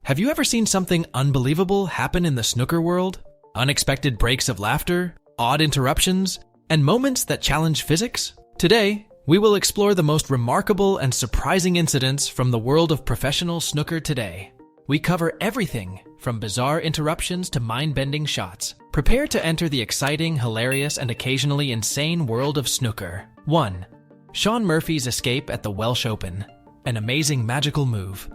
Have you ever seen something unbelievable happen in the snooker world? Unexpected breaks of laughter, odd interruptions, and moments that challenge physics? Today, we will explore the most remarkable and surprising incidents from the world of professional snooker today. We cover everything from bizarre interruptions to mind-bending shots. Prepare to enter the exciting, hilarious, and occasionally insane world of snooker. 1. Shawn Murphy's escape at the Welsh Open. An amazing magical move.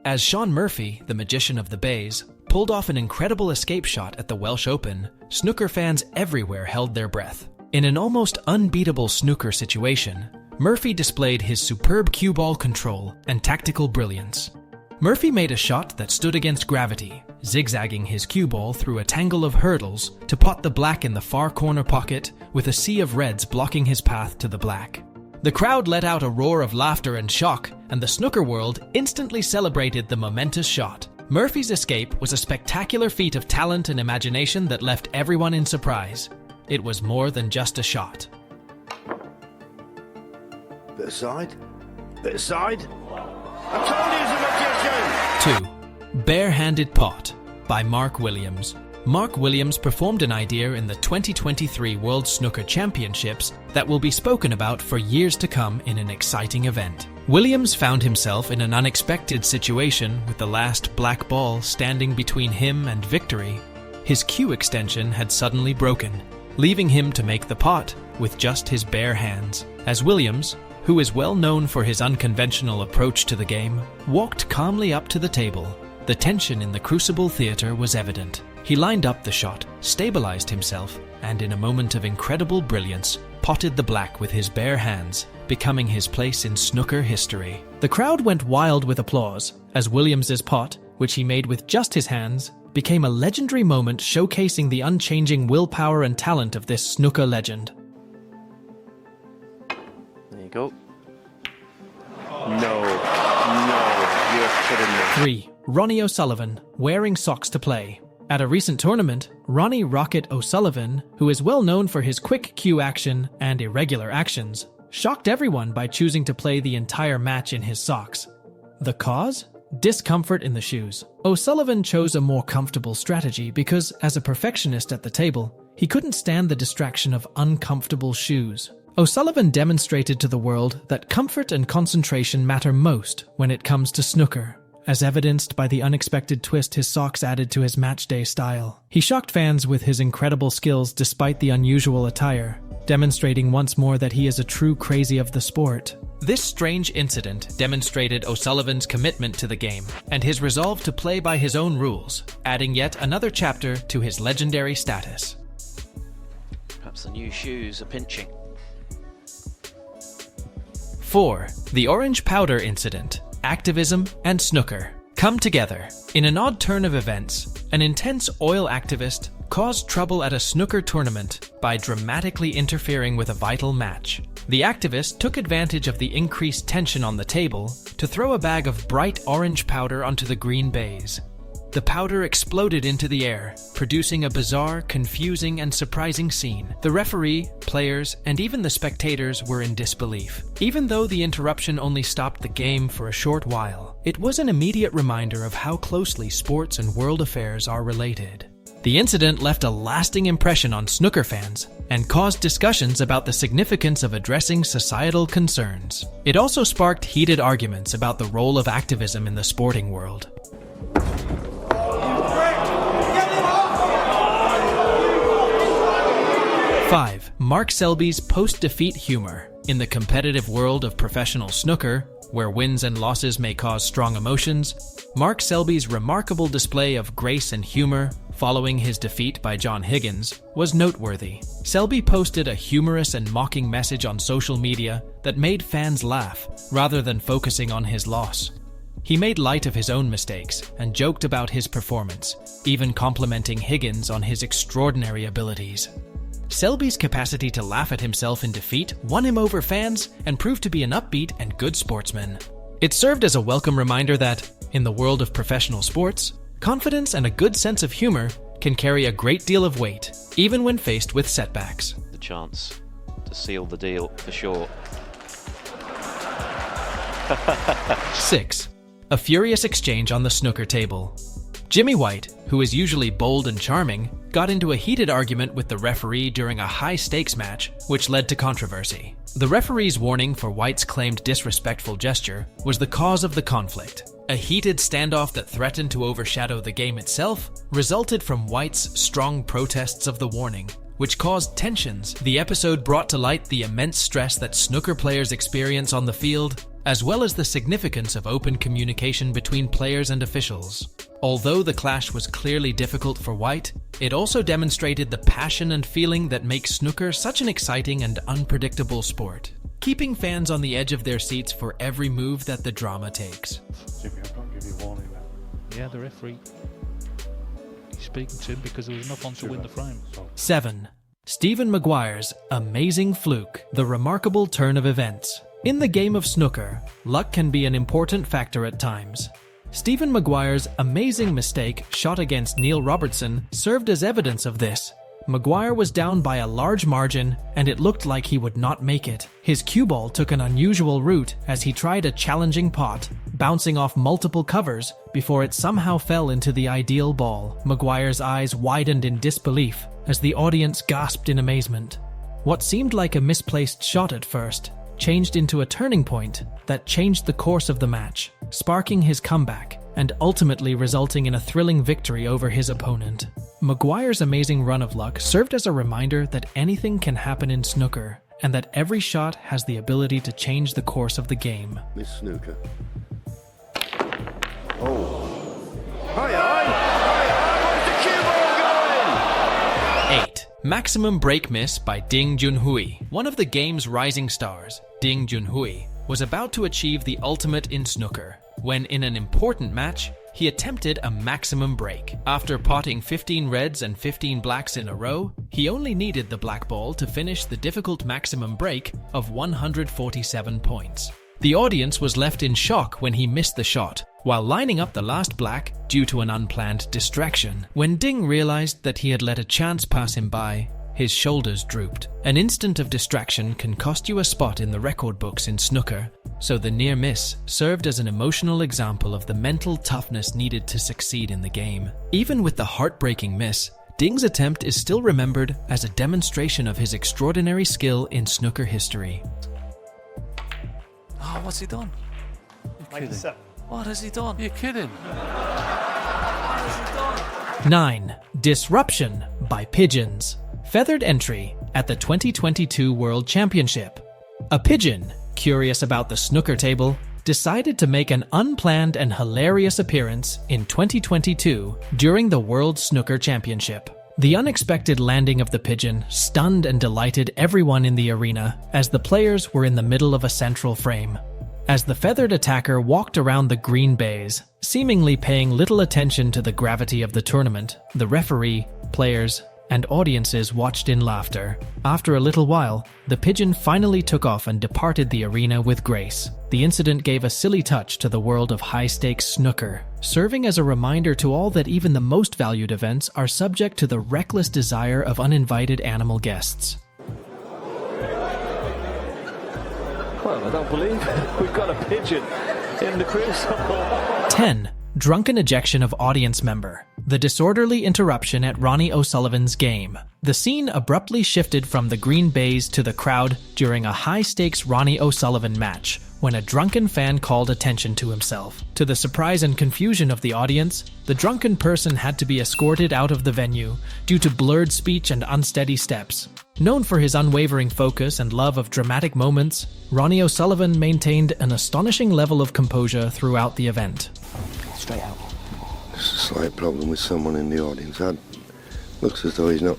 As Shawn Murphy, the magician of the bays, pulled off an incredible escape shot at the Welsh Open, snooker fans everywhere held their breath. In an almost unbeatable snooker situation, Murphy displayed his superb cue ball control and tactical brilliance. Murphy made a shot that stood against gravity, zigzagging his cue ball through a tangle of hurdles to pot the black in the far corner pocket with a sea of reds blocking his path to the black. The crowd let out a roar of laughter and shock, and the snooker world instantly celebrated the momentous shot. Murphy's escape was a spectacular feat of talent and imagination that left everyone in surprise. It was more than just a shot. Bit aside. Bit aside. I told you he's a magician! 2. Barehanded Pot by Mark Williams. Mark Williams performed an idea in the 2023 World Snooker Championships that will be spoken about for years to come in an exciting event. Williams found himself in an unexpected situation with the last black ball standing between him and victory. His cue extension had suddenly broken, leaving him to make the pot with just his bare hands. As Williams, who is well known for his unconventional approach to the game, walked calmly up to the table, the tension in the Crucible Theatre was evident. He lined up the shot, stabilized himself, and in a moment of incredible brilliance, potted the black with his bare hands, becoming his place in snooker history. The crowd went wild with applause, as Williams's pot, which he made with just his hands, became a legendary moment showcasing the unchanging willpower and talent of this snooker legend. There you go. No, you're kidding me. 3. Ronnie O'Sullivan, wearing socks to play. At a recent tournament, Ronnie "Rocket" O'Sullivan, who is well known for his quick cue action and irregular actions, shocked everyone by choosing to play the entire match in his socks. The cause? Discomfort in the shoes. O'Sullivan chose a more comfortable strategy because, as a perfectionist at the table, he couldn't stand the distraction of uncomfortable shoes. O'Sullivan demonstrated to the world that comfort and concentration matter most when it comes to snooker, as evidenced by the unexpected twist his socks added to his matchday style. He shocked fans with his incredible skills despite the unusual attire, demonstrating once more that he is a true crazy of the sport. This strange incident demonstrated O'Sullivan's commitment to the game and his resolve to play by his own rules, adding yet another chapter to his legendary status. Perhaps the new shoes are pinching. 4. The Orange Powder Incident. Activism and snooker come together. In an odd turn of events, an intense oil activist caused trouble at a snooker tournament by dramatically interfering with a vital match. The activist took advantage of the increased tension on the table to throw a bag of bright orange powder onto the green baize. The powder exploded into the air, producing a bizarre, confusing, and surprising scene. The referee, players, and even the spectators were in disbelief. Even though the interruption only stopped the game for a short while, it was an immediate reminder of how closely sports and world affairs are related. The incident left a lasting impression on snooker fans and caused discussions about the significance of addressing societal concerns. It also sparked heated arguments about the role of activism in the sporting world. 5. Mark Selbys' post-defeat humor. In the competitive world of professional snooker, where wins and losses may cause strong emotions, Mark Selbys' remarkable display of grace and humor following his defeat by John Higgins was noteworthy. Selby posted a humorous and mocking message on social media that made fans laugh, rather than focusing on his loss. He made light of his own mistakes and joked about his performance, even complimenting Higgins on his extraordinary abilities. Selby's capacity to laugh at himself in defeat won him over fans and proved to be an upbeat and good sportsman. It served as a welcome reminder that, in the world of professional sports, confidence and a good sense of humor can carry a great deal of weight, even when faced with setbacks. The chance to seal the deal for sure. 6. A furious exchange on the snooker table. Jimmy White, who is usually bold and charming, got into a heated argument with the referee during a high-stakes match, which led to controversy. The referee's warning for White's claimed disrespectful gesture was the cause of the conflict. A heated standoff that threatened to overshadow the game itself resulted from White's strong protests of the warning, which caused tensions. The episode brought to light the immense stress that snooker players experience on the field, as well as the significance of open communication between players and officials. Although the clash was clearly difficult for White, it also demonstrated the passion and feeling that makes snooker such an exciting and unpredictable sport, keeping fans on the edge of their seats for every move that the drama takes. Jimmy, I can't give you a warning now. Yeah, the referee, he's speaking to him because there was enough on to win the frame. 7. Stephen Maguires' amazing fluke, the remarkable turn of events. In the game of snooker, luck can be an important factor at times. Stephen Maguire's amazing mistake shot against Neil Robertson served as evidence of this. Maguire was down by a large margin, and it looked like he would not make it. His cue ball took an unusual route as he tried a challenging pot, bouncing off multiple covers before it somehow fell into the ideal ball. Maguire's eyes widened in disbelief as the audience gasped in amazement. What seemed like a misplaced shot at first changed into a turning point that changed the course of the match, sparking his comeback and ultimately resulting in a thrilling victory over his opponent. Maguire's amazing run of luck served as a reminder that anything can happen in snooker and that every shot has the ability to change the course of the game. Miss Snooker. Oh. Where's the cue ball going? 8. Maximum break miss by Ding Junhui. One of the game's rising stars, Ding Junhui, was about to achieve the ultimate in snooker when, in an important match, he attempted a maximum break. After potting 15 reds and 15 blacks in a row, he only needed the black ball to finish the difficult maximum break of 147 points. The audience was left in shock when he missed the shot, while lining up the last black due to an unplanned distraction. When Ding realized that he had let a chance pass him by, his shoulders drooped. An instant of distraction can cost you a spot in the record books in snooker, so the near miss served as an emotional example of the mental toughness needed to succeed in the game. Even with the heartbreaking miss, Ding's attempt is still remembered as a demonstration of his extraordinary skill in snooker history. Oh, what's he done? You're kidding. What has he done? You're kidding. What has he done? 9. Disruption by Pigeons. Feathered entry at the 2022 World Championship. A pigeon, curious about the snooker table, decided to make an unplanned and hilarious appearance in 2022 during the World Snooker Championship. The unexpected landing of the pigeon stunned and delighted everyone in the arena as the players were in the middle of a central frame. As the feathered attacker walked around the green baize, seemingly paying little attention to the gravity of the tournament, the referee, players, and audiences watched in laughter. After a little while, the pigeon finally took off and departed the arena with grace. The incident gave a silly touch to the world of high-stakes snooker, serving as a reminder to all that even the most valued events are subject to the reckless desire of uninvited animal guests. Well, I don't believe we've got a pigeon in the crucible. 10. Drunken ejection of audience member. The disorderly interruption at Ronnie OSullivans' game. The scene abruptly shifted from the green baize to the crowd during a high-stakes Ronnie OSullivan match when a drunken fan called attention to himself. To the surprise and confusion of the audience, the drunken person had to be escorted out of the venue due to blurred speech and unsteady steps. Known for his unwavering focus and love of dramatic moments, Ronnie OSullivan maintained an astonishing level of composure throughout the event. Straight out. There's a slight problem with someone in the audience. Looks as though he's not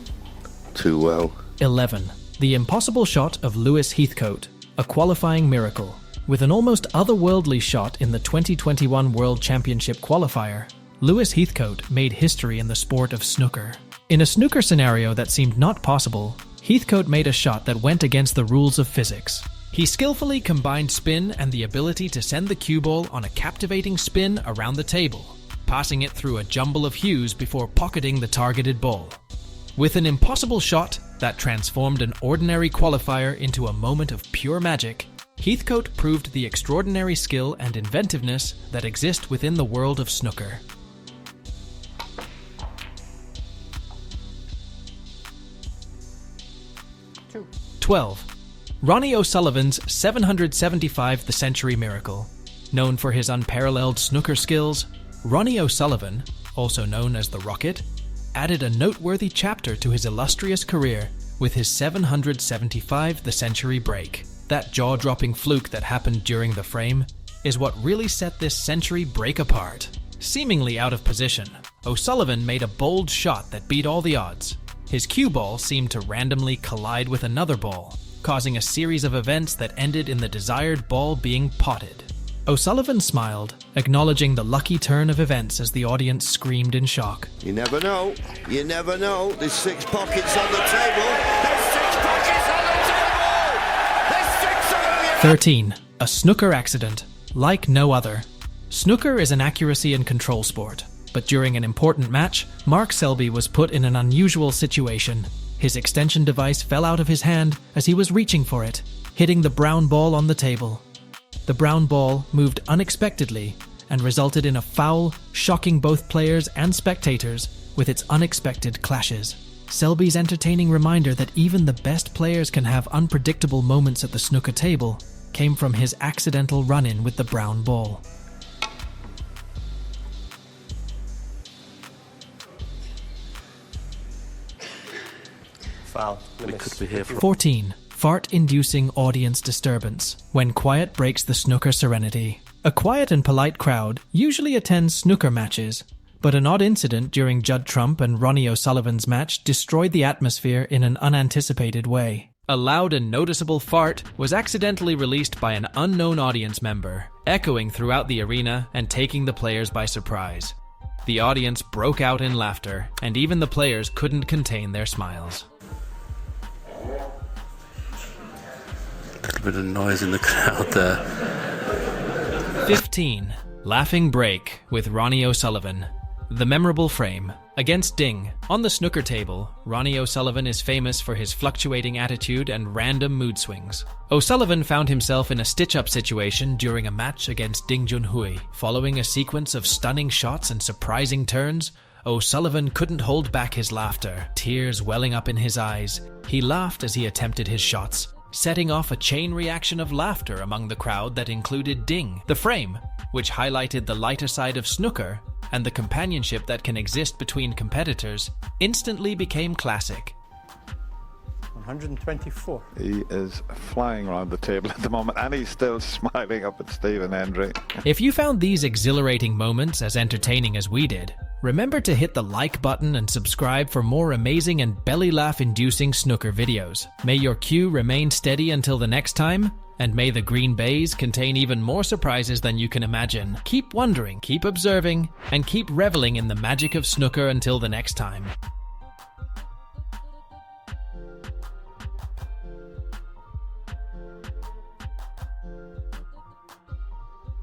too well. 11. The impossible shot of Lewis Heathcote, a qualifying miracle. With an almost otherworldly shot in the 2021 World Championship qualifier, Lewis Heathcote made history in the sport of snooker. In a snooker scenario that seemed not possible, Heathcote made a shot that went against the rules of physics. He skillfully combined spin and the ability to send the cue ball on a captivating spin around the table, passing it through a jumble of hues before pocketing the targeted ball. With an impossible shot that transformed an ordinary qualifier into a moment of pure magic, Heathcote proved the extraordinary skill and inventiveness that exist within the world of snooker. 12. Ronnie OSullivans' 775 the Century Miracle. Known for his unparalleled snooker skills, Ronnie OSullivan, also known as the Rocket, added a noteworthy chapter to his illustrious career with his 775 the Century break. That jaw-dropping fluke that happened during the frame is what really set this century break apart. Seemingly out of position, OSullivan made a bold shot that beat all the odds. His cue ball seemed to randomly collide with another ball, causing a series of events that ended in the desired ball being potted. OSullivan smiled, acknowledging the lucky turn of events as the audience screamed in shock. You never know. You never know. There's 6 pockets on the table. There's 6 pockets on the table! There's 6 of them! 13. A snooker accident. Like no other. Snooker is an accuracy and control sport, but during an important match, Mark Selby was put in an unusual situation. His extension device fell out of his hand as he was reaching for it, hitting the brown ball on the table. The brown ball moved unexpectedly and resulted in a foul, shocking both players and spectators with its unexpected clashes. Selby's entertaining reminder that even the best players can have unpredictable moments at the snooker table came from his accidental run-in with the brown ball. Foul. We could be here for 14. Fart-inducing audience disturbance. When quiet breaks the snooker serenity. A quiet and polite crowd usually attends snooker matches, but an odd incident during Judd Trump and Ronnie OSullivans' match destroyed the atmosphere in an unanticipated way. A loud and noticeable fart was accidentally released by an unknown audience member, echoing throughout the arena and taking the players by surprise. The audience broke out in laughter, and even the players couldn't contain their smiles. a little bit of noise in the crowd there. 15. Laughing Break with Ronnie OSullivans. The memorable frame. Against Ding. On the snooker table, Ronnie OSullivans is famous for his fluctuating attitude and random mood swings. OSullivans found himself in a stitch-up situation during a match against Ding Junhui. Following a sequence of stunning shots and surprising turns, OSullivans couldn't hold back his laughter, tears welling up in his eyes. He laughed as he attempted his shots, setting off a chain reaction of laughter among the crowd that included Ding. The frame, which highlighted the lighter side of snooker and the companionship that can exist between competitors, instantly became classic. 124. He is flying around the table at the moment, and he's still smiling up at Stephen Hendry. If you found these exhilarating moments as entertaining as we did, remember to hit the like button and subscribe for more amazing and belly laugh-inducing snooker videos. May your queue remain steady until the next time, and may the green bays contain even more surprises than you can imagine. Keep wondering, keep observing, and keep reveling in the magic of snooker until the next time.